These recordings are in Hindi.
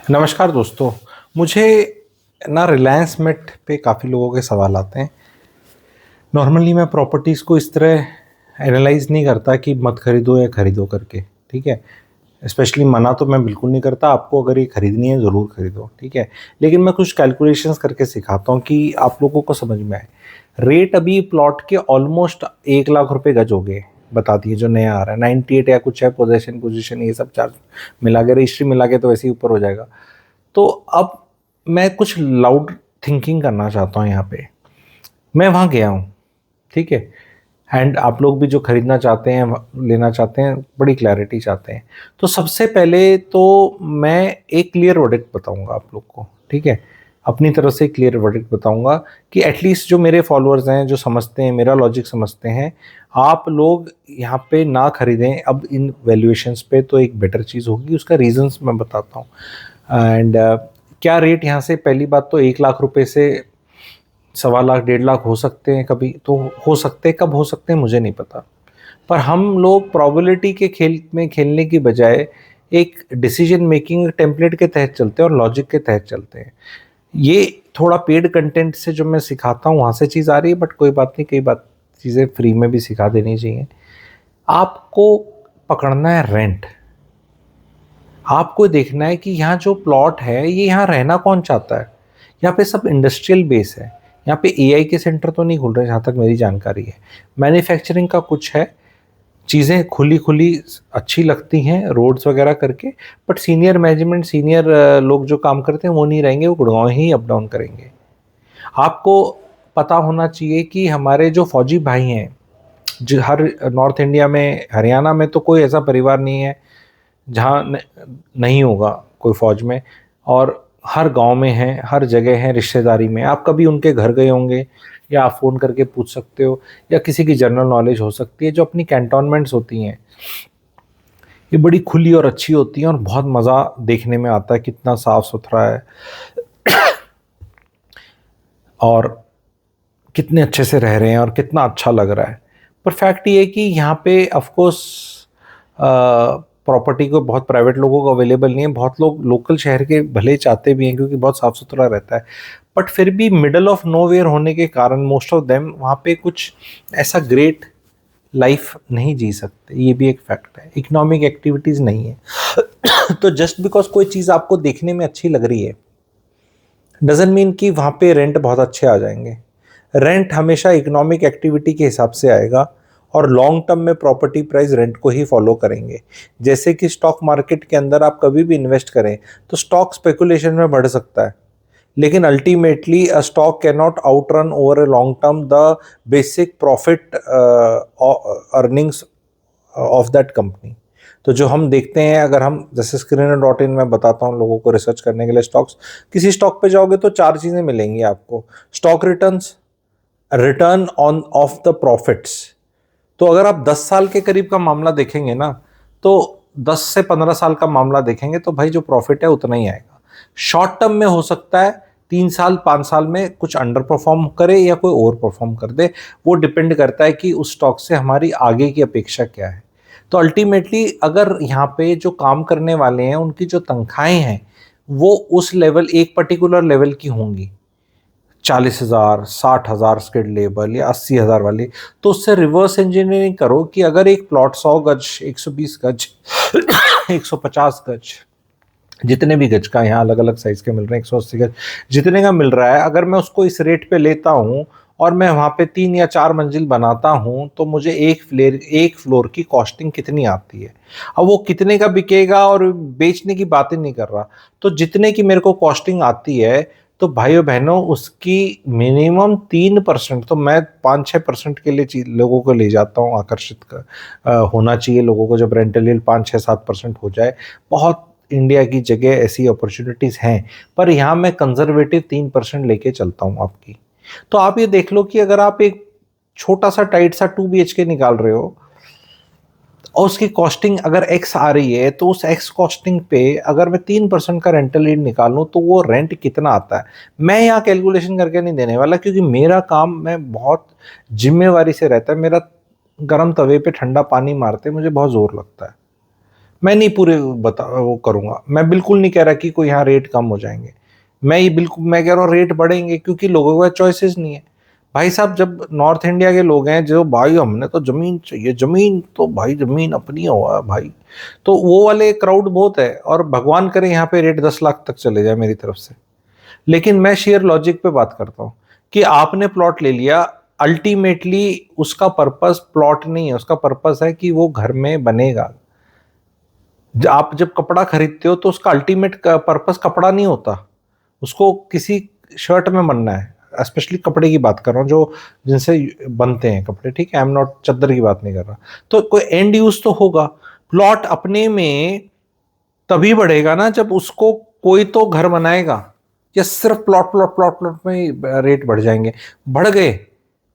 नमस्कार दोस्तों। मुझे ना रिलायंस मेट पे काफ़ी लोगों के सवाल आते हैं। नॉर्मली मैं प्रॉपर्टीज़ को इस तरह एनालाइज़ नहीं करता कि मत खरीदो या खरीदो करके, ठीक है? स्पेशली मना तो मैं बिल्कुल नहीं करता, आपको अगर ये खरीदनी है ज़रूर खरीदो, ठीक है? लेकिन मैं कुछ कैलकुलेशंस करके सिखाता हूँ कि आप लोगों को समझ में आए। रेट अभी प्लॉट के ऑलमोस्ट 1 लाख रुपए गज हो गए, बता दिए जो नया आ रहा है, 98 या कुछ है, पोजीशन ये सब चार्ज मिला के, रजिस्ट्री मिला के तो वैसे ही ऊपर हो जाएगा। तो अब मैं कुछ लाउड थिंकिंग करना चाहता हूँ यहाँ पे। मैं वहाँ गया हूँ, ठीक है? एंड आप लोग भी जो खरीदना चाहते हैं, लेना चाहते हैं, बड़ी क्लैरिटी चाहते हैं। तो सबसे पहले तो मैं एक क्लियर वर्डिक्ट बताऊँगा आप लोग को, ठीक है? अपनी तरफ से क्लियर वर्डिक्ट बताऊँगा कि एटलीस्ट जो मेरे फॉलोअर्स हैं, जो समझते हैं, मेरा लॉजिक समझते हैं, आप लोग यहाँ पे ना खरीदें अब इन वैल्यूएशंस पे, तो एक बेटर चीज़ होगी। उसका रीज़न्स मैं बताता हूँ। एंड क्या रेट यहाँ से, पहली बात तो 1 लाख रुपए से सवा लाख 1.5 लाख हो सकते हैं, कभी तो हो सकते हैं, कब हो सकते हैं मुझे नहीं पता। पर हम लोग प्रोबेबिलिटी के खेल में खेलने की बजाय एक डिसीजन मेकिंग टेम्पलेट के तहत चलते हैं और लॉजिक के तहत चलते हैं। ये थोड़ा पेड कंटेंट से जो मैं सिखाता हूँ वहाँ से चीज़ आ रही है, बट कोई बात नहीं, कई बात चीज़ें फ्री में भी सिखा देनी चाहिए। आपको पकड़ना है रेंट। आपको देखना है कि यहाँ जो प्लॉट है, ये यहाँ रहना कौन चाहता है। यहाँ पे सब इंडस्ट्रियल बेस है। यहाँ पे एआई के सेंटर तो नहीं खुल रहे जहाँ तक मेरी जानकारी है। मैन्युफैक्चरिंग का कुछ है, चीज़ें खुली खुली अच्छी लगती हैं रोड्स वगैरह करके, बट सीनियर मैनेजमेंट, सीनियर लोग जो काम करते हैं वो नहीं रहेंगे, वो गुड़गांव ही अप डाउन करेंगे। आपको पता होना चाहिए कि हमारे जो फौजी भाई हैं, जो हर नॉर्थ इंडिया में, हरियाणा में तो कोई ऐसा परिवार नहीं है जहाँ नहीं होगा कोई फौज में, और हर गांव में है, हर जगह है, रिश्तेदारी में। आप कभी उनके घर गए होंगे, या आप फ़ोन करके पूछ सकते हो, या किसी की जनरल नॉलेज हो सकती है। जो अपनी कैंटोनमेंट्स होती हैं, ये बड़ी खुली और अच्छी होती हैं, और बहुत मज़ा देखने में आता है कितना साफ़ सुथरा है और कितने अच्छे से रह रहे हैं और कितना अच्छा लग रहा है। पर फैक्ट ये है कि यहाँ पे ऑफ कोर्स प्रॉपर्टी को बहुत प्राइवेट लोगों को अवेलेबल नहीं है। बहुत लोग लोकल शहर के भले चाहते भी हैं क्योंकि बहुत साफ़ सुथरा रहता है, बट फिर भी मिडल ऑफ नोवेयर होने के कारण मोस्ट ऑफ देम वहाँ पे कुछ ऐसा ग्रेट लाइफ नहीं जी सकते। ये भी एक फैक्ट है, इकोनॉमिक एक्टिविटीज़ नहीं है तो जस्ट बिकॉज कोई चीज़ आपको देखने में अच्छी लग रही है, डजंट मीन कि वहाँ पे रेंट बहुत अच्छे आ जाएंगे। रेंट हमेशा इकोनॉमिक एक्टिविटी के हिसाब से आएगा, और लॉन्ग टर्म में प्रॉपर्टी प्राइस रेंट को ही फॉलो करेंगे। जैसे कि स्टॉक मार्केट के अंदर आप कभी भी इन्वेस्ट करें तो स्टॉक स्पेकुलेशन में बढ़ सकता है, लेकिन ultimately a stock can not outrun over a long term the basic profit earnings of that company. तो जो हम देखते हैं, अगर हम जैसे स्क्रीनर डॉट इन में बताता हूँ लोगों को रिसर्च करने के लिए, स्टॉक्स, किसी स्टॉक पे जाओगे तो 4 चीज़ें मिलेंगी आपको। Stock returns, return on off the profits. तो अगर आप 10 साल के करीब का मामला देखेंगे ना, तो 10 से 15 साल का मामला देखेंगे तो भाई जो प्रॉफिट है उतना ही आएगा। शॉर्ट टर्म में हो सकता है 3 साल 5 साल में कुछ अंडर परफॉर्म करे या कोई ओवर परफॉर्म कर दे, वो डिपेंड करता है कि उस स्टॉक से हमारी आगे की अपेक्षा क्या है। तो अल्टीमेटली अगर यहाँ पे जो काम करने वाले हैं उनकी जो तनख्वाहें हैं वो उस लेवल, एक पर्टिकुलर लेवल की होंगी, 40,000, 60,000 स्किल्ड लेबर या 80,000 वाली, तो उससे रिवर्स इंजीनियरिंग करो कि अगर एक प्लॉट 100 गज, 120 गज 150 गज, जितने भी गज का, यहाँ अलग अलग साइज के मिल रहे हैं, 180 गज जितने का मिल रहा है, अगर मैं उसको इस रेट पे लेता हूँ और मैं वहाँ पे 3 या 4 मंजिल बनाता हूँ, तो मुझे एक फ्लोर की कॉस्टिंग कितनी आती है। अब वो कितने का बिकेगा, और बेचने की बात ही नहीं कर रहा, तो जितने की मेरे को कॉस्टिंग आती है, तो भाइयों बहनों उसकी मिनिमम 3%, तो मैं 5-6% के लिए लोगों को ले जाता हूँ, आकर्षित होना चाहिए लोगों को। जब रेंटल यील्ड 5-6-7% हो जाए, बहुत इंडिया की जगह ऐसी अपॉर्चुनिटीज़ हैं, पर यहाँ मैं कंजर्वेटिव 3% लेके चलता हूँ आपकी। तो आप ये देख लो कि अगर आप एक छोटा सा टाइट सा 2 BHK निकाल रहे हो, और उसकी कॉस्टिंग अगर एक्स आ रही है, तो उस एक्स कॉस्टिंग पे अगर मैं 3% का रेंटल ईल्ड निकालूं, तो वो रेंट कितना आता है। मैं यहाँ कैलकुलेशन करके नहीं देने वाला, क्योंकि मेरा काम, मैं बहुत जिम्मेवारी से रहता है मेरा। गर्म तवे पे ठंडा पानी मारते मुझे बहुत जोर लगता है। मैं नहीं पूरे बता वो करूंगा, मैं बिल्कुल नहीं कह रहा कि कोई यहाँ रेट कम हो जाएंगे, मैं ये बिल्कुल मैं कह रहा हूँ रेट बढ़ेंगे, क्योंकि लोगों के पास चॉइसेस नहीं है। भाई साहब, जब नॉर्थ इंडिया के लोग हैं जो भाई हमने तो जमीन चाहिए, जमीन तो भाई जमीन अपनी हुआ भाई, तो वो वाले क्राउड बहुत है, और भगवान करे यहाँ पे रेट 10 लाख तक चले जाए मेरी तरफ से। लेकिन मैं शेयर लॉजिक पे बात करता हूँ कि आपने प्लॉट ले लिया, अल्टीमेटली उसका पर्पस प्लॉट नहीं है, उसका पर्पस है कि वो घर में बनेगा। आप जब कपड़ा खरीदते हो तो उसका अल्टीमेट पर्पस कपड़ा नहीं होता, उसको किसी शर्ट में बनना है। स्पेशली कपड़े की बात कर रहा हूँ जो जिनसे बनते हैं कपड़े, ठीक है, आई एम नॉट चद्दर की बात नहीं कर रहा। तो कोई एंड यूज तो होगा। प्लॉट अपने में तभी बढ़ेगा ना जब उसको कोई तो घर बनाएगा, या सिर्फ प्लॉट प्लॉट प्लॉट प्लॉट में रेट बढ़ जाएंगे? बढ़ गए,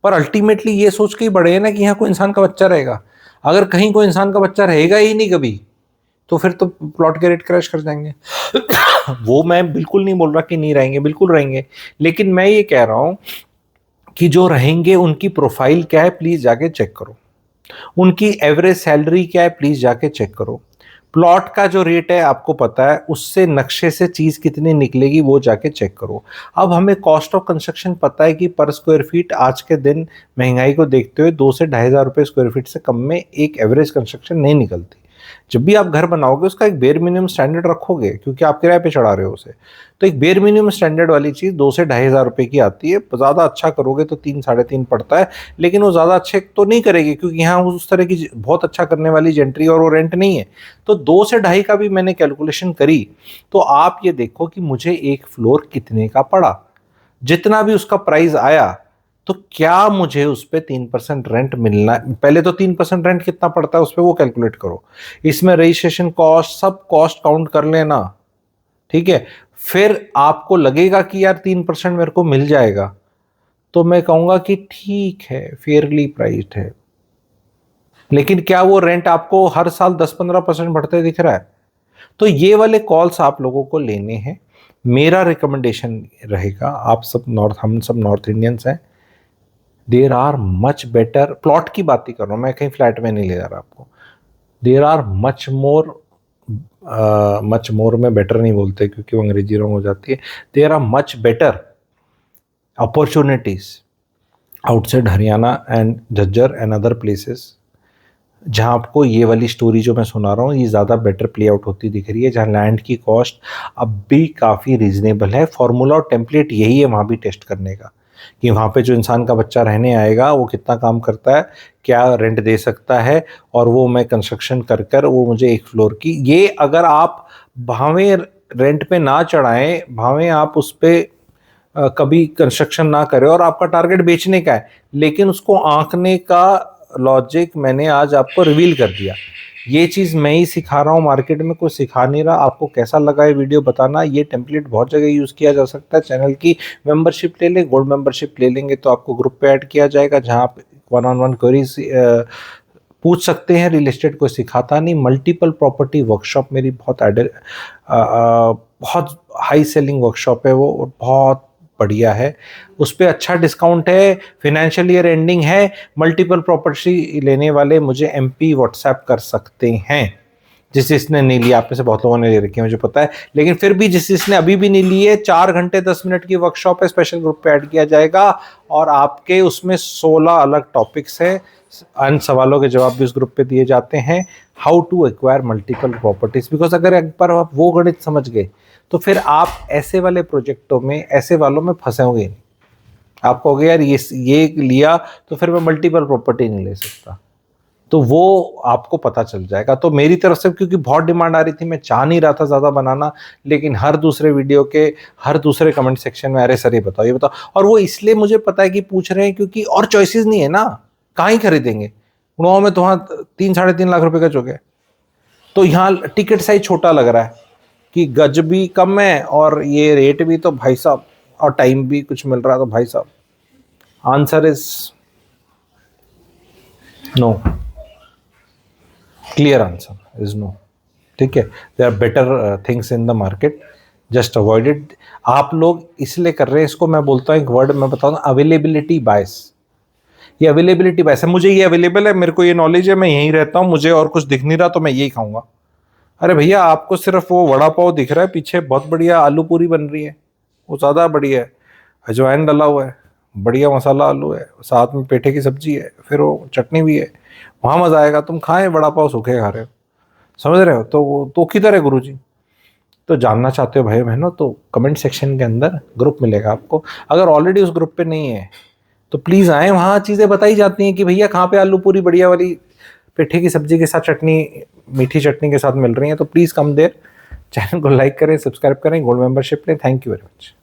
पर अल्टीमेटली ये सोच के ही बढ़े ना कि यहाँ कोई इंसान का बच्चा रहेगा। अगर कहीं कोई इंसान का बच्चा रहेगा ही नहीं कभी, तो फिर तो प्लॉट के रेट क्रैश कर जाएंगे। वो मैं बिल्कुल नहीं बोल रहा कि नहीं रहेंगे, बिल्कुल रहेंगे, लेकिन मैं ये कह रहा हूं कि जो रहेंगे उनकी प्रोफाइल क्या है प्लीज जाके चेक करो, उनकी एवरेज सैलरी क्या है प्लीज जाके चेक करो, प्लॉट का जो रेट है आपको पता है, उससे नक्शे से चीज कितनी निकलेगी वो जाके चेक करो। अब हमें कॉस्ट ऑफ कंस्ट्रक्शन पता है कि पर स्क्वायर फीट आज के दिन महंगाई को देखते हुए 2 से 2,500 रुपये स्क्वायर फीट से कम में एक एवरेज कंस्ट्रक्शन नहीं निकलती। जब भी आप घर बनाओगे उसका एक बेयर मिनिमम स्टैंडर्ड रखोगे, क्योंकि आप किराए पे चढ़ा रहे हो उसे, तो एक बेयर मिनिमम स्टैंडर्ड वाली चीज़ 2 से 2,500 रुपये की आती है। ज़्यादा अच्छा करोगे तो 3 साढ़े 3 पड़ता है, लेकिन वो ज़्यादा अच्छे तो नहीं करेगी, क्योंकि यहाँ उस तरह की बहुत अच्छा करने वाली जेंट्री और वो रेंट नहीं है। तो 2 से 2.5 का भी मैंने कैलकुलेशन करी, तो आप ये देखो कि मुझे एक फ्लोर कितने का पड़ा, जितना भी उसका प्राइस आया, तो क्या मुझे उस पर 3% रेंट मिलना है? पहले तो 3% रेंट कितना पड़ता है उस पर वो कैलकुलेट करो, इसमें रजिस्ट्रेशन कॉस्ट सब कॉस्ट काउंट कर लेना, ठीक है। फिर आपको लगेगा कि यार 3% मेरे को मिल जाएगा, तो मैं कहूंगा कि ठीक है, फेयरली प्राइस्ड है। लेकिन क्या वो रेंट आपको हर साल 10-15% बढ़ते दिख रहा है? तो ये वाले कॉल्स आप लोगों को लेने हैं। मेरा रिकमेंडेशन रहेगा, आप सब नॉर्थ हम सब नॉर्थ इंडियंस हैं, there are much better, plot की बात ही कर रहा हूँ मैं, कहीं फ्लैट में नहीं ले जा रहा आपको। There are much more, much more में बेटर नहीं बोलते क्योंकि वो अंग्रेजी रॉन्ग हो जाती है। There are much better opportunities outside Haryana and Jhajjar and other places, जहाँ आपको ये वाली स्टोरी जो मैं सुना रहा हूँ ये ज़्यादा बेटर प्ले आउट होती दिख रही है, जहाँ लैंड की कॉस्ट अब भी काफ़ी रीजनेबल है। फॉर्मूला और टेम्पलेट यही है वहाँ भी टेस्ट करने का, कि वहाँ पे जो इंसान का बच्चा रहने आएगा वो कितना काम करता है, क्या रेंट दे सकता है, और वो मैं कंस्ट्रक्शन कर कर वो मुझे एक फ्लोर की, ये अगर आप भावें रेंट पे ना चढ़ाएं, भावें आप उस पर कभी कंस्ट्रक्शन ना करें, और आपका टारगेट बेचने का है, लेकिन उसको आंकने का लॉजिक मैंने आज आपको रिवील कर दिया। ये चीज़ मैं ही सिखा रहा हूँ, मार्केट में कोई सिखा नहीं रहा। आपको कैसा लगा ये वीडियो बताना। ये टेम्पलेट बहुत जगह यूज़ किया जा सकता है। चैनल की मेंबरशिप ले लें, गोल्ड मेंबरशिप ले लेंगे तो आपको ग्रुप पे ऐड किया जाएगा, जहाँ आप 1-on-1 क्वेरीज पूछ सकते हैं। रियल एस्टेट को सिखाता नहीं। मल्टीपल प्रॉपर्टी वर्कशॉप मेरी बहुत हाई सेलिंग वर्कशॉप है वो, और बहुत बढ़िया है, उस पर अच्छा डिस्काउंट है, फाइनेंशियल ईयर एंडिंग है। मल्टीपल प्रॉपर्टी लेने वाले मुझे MP व्हाट्सएप कर सकते हैं। जिस जिसने नहीं लिया, आप में से बहुत लोगों ने ले रखी है मुझे पता है, लेकिन फिर भी जिस जिसने अभी भी नहीं ली है, 4 घंटे 10 मिनट की वर्कशॉप है, स्पेशल ग्रुप पे ऐड किया जाएगा, और आपके उसमें 16 अलग टॉपिक्स हैं, अन्य सवालों के जवाब भी उस ग्रुप पे दिए जाते हैं। How to acquire multiple properties, because अगर एक बार आप वो गणित समझ गए तो फिर आप ऐसे वाले प्रोजेक्टों में, ऐसे वालों में फंसेंगे नहीं। आप कहोगे यार ये लिया तो फिर मैं मल्टीपल प्रॉपर्टी नहीं ले सकता, तो वो आपको पता चल जाएगा। तो मेरी तरफ से, क्योंकि बहुत डिमांड आ रही थी, मैं चाह नहीं रहा था ज़्यादा बनाना, लेकिन हर दूसरे वीडियो के हर दूसरे कमेंट सेक्शन में अरे सर ये बताओ ये बताओ, और वो इसलिए मुझे पता है कि पूछ रहे हैं क्योंकि और चॉइसेस नहीं है ना, कहाँ ही खरीदेंगे। गुड़गांव में तो वहाँ 3-3.5 लाख रुपए का चौक है, तो यहाँ टिकट साइज छोटा लग रहा है कि गज भी कम है और ये रेट भी, तो भाई साहब, और टाइम भी कुछ मिल रहा है, तो भाई साहब answer is no, clear answer is no. ठीक है, there are better things in the market, just avoid it. आप लोग इसलिए कर रहे हैं इसको, मैं बोलता हूँ एक वर्ड मैं बताऊँ, अवेलेबिलिटी बायस। ये अवेलेबिलिटी बायस है, मुझे ये अवेलेबल है, मेरे को ये नॉलेज है, मैं यहीं रहता हूँ, मुझे और कुछ दिख नहीं रहा तो मैं यही खाऊंगा। अरे भैया आपको सिर्फ वो वड़ा पाव दिख रहा है, पीछे बहुत बढ़िया आलू पूरी बन रही है, वो ज़्यादा बढ़िया है, अजवाइन डाला हुआ है, बढ़िया मसाला आलू है, साथ में पेठे की सब्जी है, फिर वो चटनी भी है, वहाँ मज़ा आएगा। तुम खाएं वड़ा पाव सूखे खा रहे हो, समझ रहे हो? तो वो तो किधर है गुरु जी? तो जानना चाहते हो भाई बहनों, तो कमेंट सेक्शन के अंदर ग्रुप मिलेगा आपको। अगर ऑलरेडी उस ग्रुप पे नहीं है तो प्लीज़ आए, वहाँ चीज़ें बताई जाती हैं कि भैया कहाँ पे आलू पूरी बढ़िया वाली पेठे की सब्जी के साथ चटनी, मीठी चटनी के साथ मिल रही है। तो प्लीज़ कम देर, चैनल को लाइक करें, सब्सक्राइब करें, गोल्ड मेंबरशिप लें। Thank you very much.